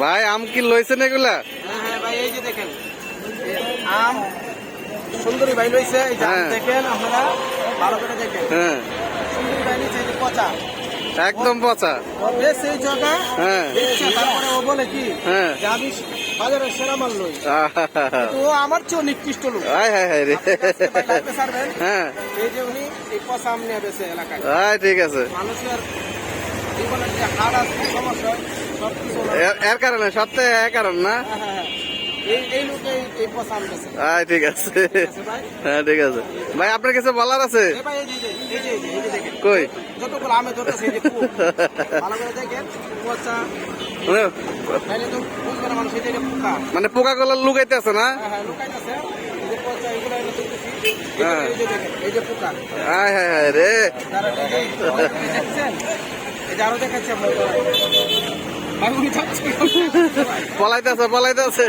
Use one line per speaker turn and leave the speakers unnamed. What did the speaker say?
ভাই আম কি লইছেন এগুলা?
হ্যাঁ ভাই, এই যে দেখেন আম সুন্দরী ভাই লইছে। এই যে আম দেখেন আপনারা ভালো করে দেখেন।
হ্যাঁ,
সুন্দরী ভাই নিচে যে পচা,
একদম পচা।
ও বেশ এই জায়গা
হ্যাঁ
দেখছে, তারপরে ও বলে কি
হ্যাঁ,
যে আমি বাজারের সেরা মাল লই। তো ও আমার চেয়েও নিকৃষ্ট লোক।
হায় হায় হায় রে।
আপনি আজকে ভাই লাগতে ছাড়বেন।
হ্যাঁ,
এই যে উনি এই পচা আম নিয়ে বেছে এলাকায়
ঠিক আছে।
মানুষের জীবনের যে হাড় আছে সমস্যা সব কিছু
এর কারণে সপ্তাহে এক কারণ না।
এই লোকে এই পচা আম বেছে।
ঠিক আছে।
ভাই
হ্যাঁ ঠিক আছে ভাই, আপনার কিছু বলার আছে?
এই ভাই, এই যে দেখেন
কই?
যতগুলো আমে ধরতেছে এই যে পোক। ভালো করে দেখেন পচা, তাইলে তো বুঝবে না মানুষ এই যে পোকা।
মানে পোকা গুলো লুকাইতে আছে না?
হ্যাঁ লুকাইতেছে। এই যে পচা এগুলো এনে দেখতেছি।
হ্যাঁ।
এই যে দেখেন এই যে পোকা।
হায় হায় হায় রে।
তারা দেখছেন, এই যে আরো দেখাচ্ছে আপনার ভাই উনি যাচ্ছে
পলাইতেছে পলাইতেছে।